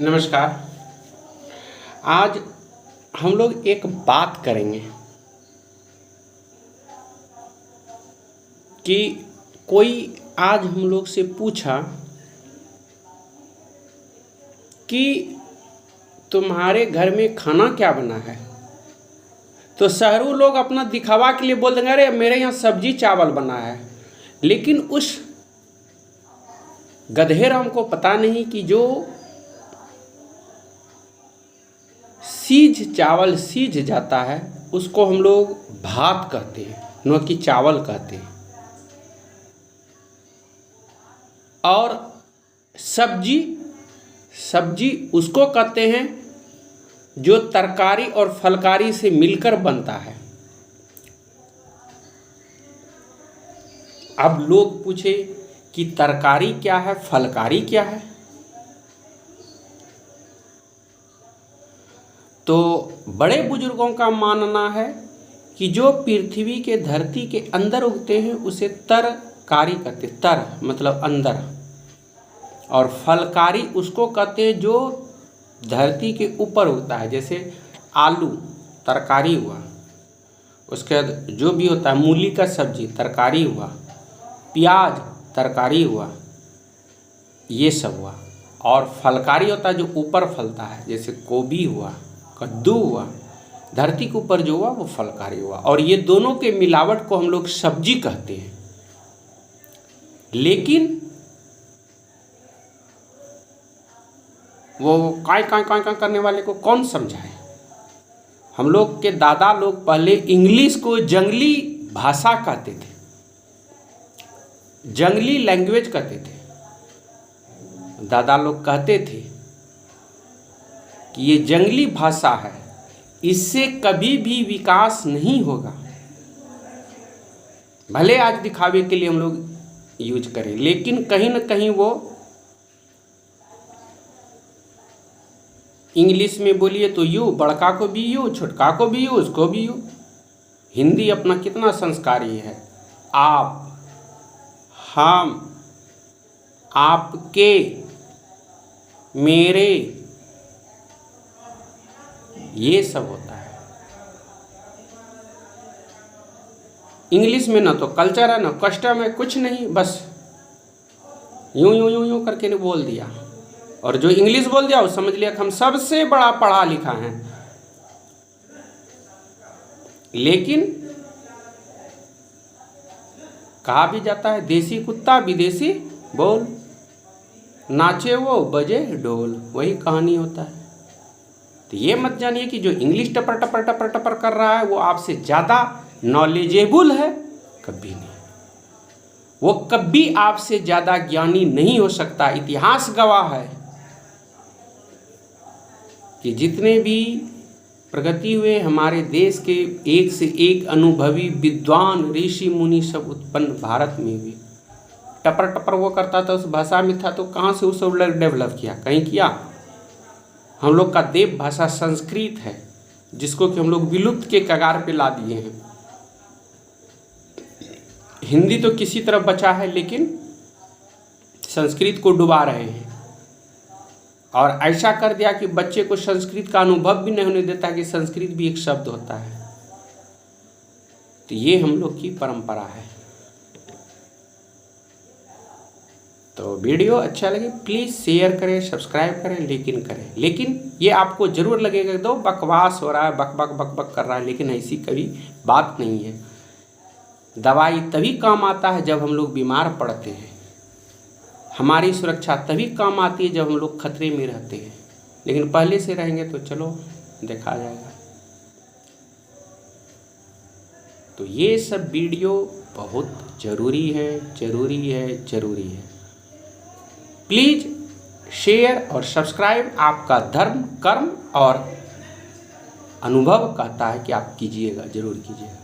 नमस्कार। आज हम लोग एक बात करेंगे कि कोई आज हम लोग से पूछा कि तुम्हारे घर में खाना क्या बना है, तो शहरों लोग अपना दिखावा के लिए बोल देंगे अरे मेरे यहाँ सब्जी चावल बना है। लेकिन उस गधे राम को पता नहीं कि जो चावल सीज जाता है उसको हम लोग भात कहते हैं, न कि चावल कहते हैं। और सब्जी उसको कहते हैं जो तरकारी और फलकारी से मिलकर बनता है। अब लोग पूछे कि तरकारी क्या है, फलकारी क्या है, तो बड़े बुजुर्गों का मानना है कि जो पृथ्वी के धरती के अंदर उगते हैं उसे तरकारी कहते हैं। तर मतलब अंदर, और फलकारी उसको कहते हैं जो धरती के ऊपर उगता है। जैसे आलू तरकारी हुआ, उसके बाद जो भी होता है मूली का सब्जी तरकारी हुआ, प्याज तरकारी हुआ, ये सब हुआ। और फलकारी होता है जो ऊपर फलता है, जैसे गोभी हुआ, कद्दू हुआ, धरती के ऊपर जो हुआ वो फलकारी हुआ। और ये दोनों के मिलावट को हम लोग सब्जी कहते हैं। लेकिन वो काय करने वाले को कौन समझाए। हम लोग के दादा लोग पहले इंग्लिश को जंगली भाषा कहते थे, जंगली लैंग्वेज कहते थे। दादा लोग कहते थे कि ये जंगली भाषा है, इससे कभी भी विकास नहीं होगा। भले आज दिखावे के लिए हम लोग यूज करें, लेकिन कहीं न कहीं वो इंग्लिश में बोलिए तो यू, बड़का को भी यू, छोटका को भी यू, उसको भी यू। हिंदी अपना कितना संस्कारी है। आप, हम, आपके, मेरे, ये सब होता है। इंग्लिश में ना तो कल्चर है ना कस्टम है, कुछ नहीं, बस यूं यूं यूं यूं करके बोल दिया। और जो इंग्लिश बोल दिया वो समझ लिया कि हम सबसे बड़ा पढ़ा लिखा है। लेकिन कहा भी जाता है देसी कुत्ता विदेशी बोल, नाचे वो बजे ढोल, वही कहानी होता है। तो ये मत जानिए कि जो इंग्लिश टपर टपर टपर टपर कर रहा है वो आपसे ज़्यादा नॉलेजेबल है, कभी नहीं। वो कभी आपसे ज़्यादा ज्ञानी नहीं हो सकता। इतिहास गवाह है कि जितने भी प्रगति हुए हमारे देश के, एक से एक अनुभवी विद्वान ऋषि मुनि सब उत्पन्न भारत में हुए। टपर टपर वो करता था, उस भाषा में था, तो कहाँ से उस डेवलप किया, कहीं किया। हम लोग का देव भाषा संस्कृत है, जिसको कि हम लोग विलुप्त के कगार पे ला दिए हैं। हिंदी तो किसी तरह बचा है, लेकिन संस्कृत को डुबा रहे हैं। और ऐसा कर दिया कि बच्चे को संस्कृत का अनुभव भी नहीं होने देता कि संस्कृत भी एक शब्द होता है। तो ये हम लोग की परंपरा है। तो वीडियो अच्छा लगे प्लीज़ शेयर करें, सब्सक्राइब करें, लेकिन ये आपको ज़रूर लगेगा दो बकवास हो रहा है, बक बक बक बक कर रहा है, लेकिन ऐसी कभी बात नहीं है। दवाई तभी काम आता है जब हम लोग बीमार पड़ते हैं। हमारी सुरक्षा तभी काम आती है जब हम लोग खतरे में रहते हैं, लेकिन पहले से रहेंगे तो चलो देखा जाएगा। तो ये सब वीडियो बहुत ज़रूरी है, ज़रूरी है, ज़रूरी है। प्लीज़ शेयर और सब्सक्राइब आपका धर्म, कर्म और अनुभव कहता है कि आप कीजिएगा, ज़रूर कीजिएगा।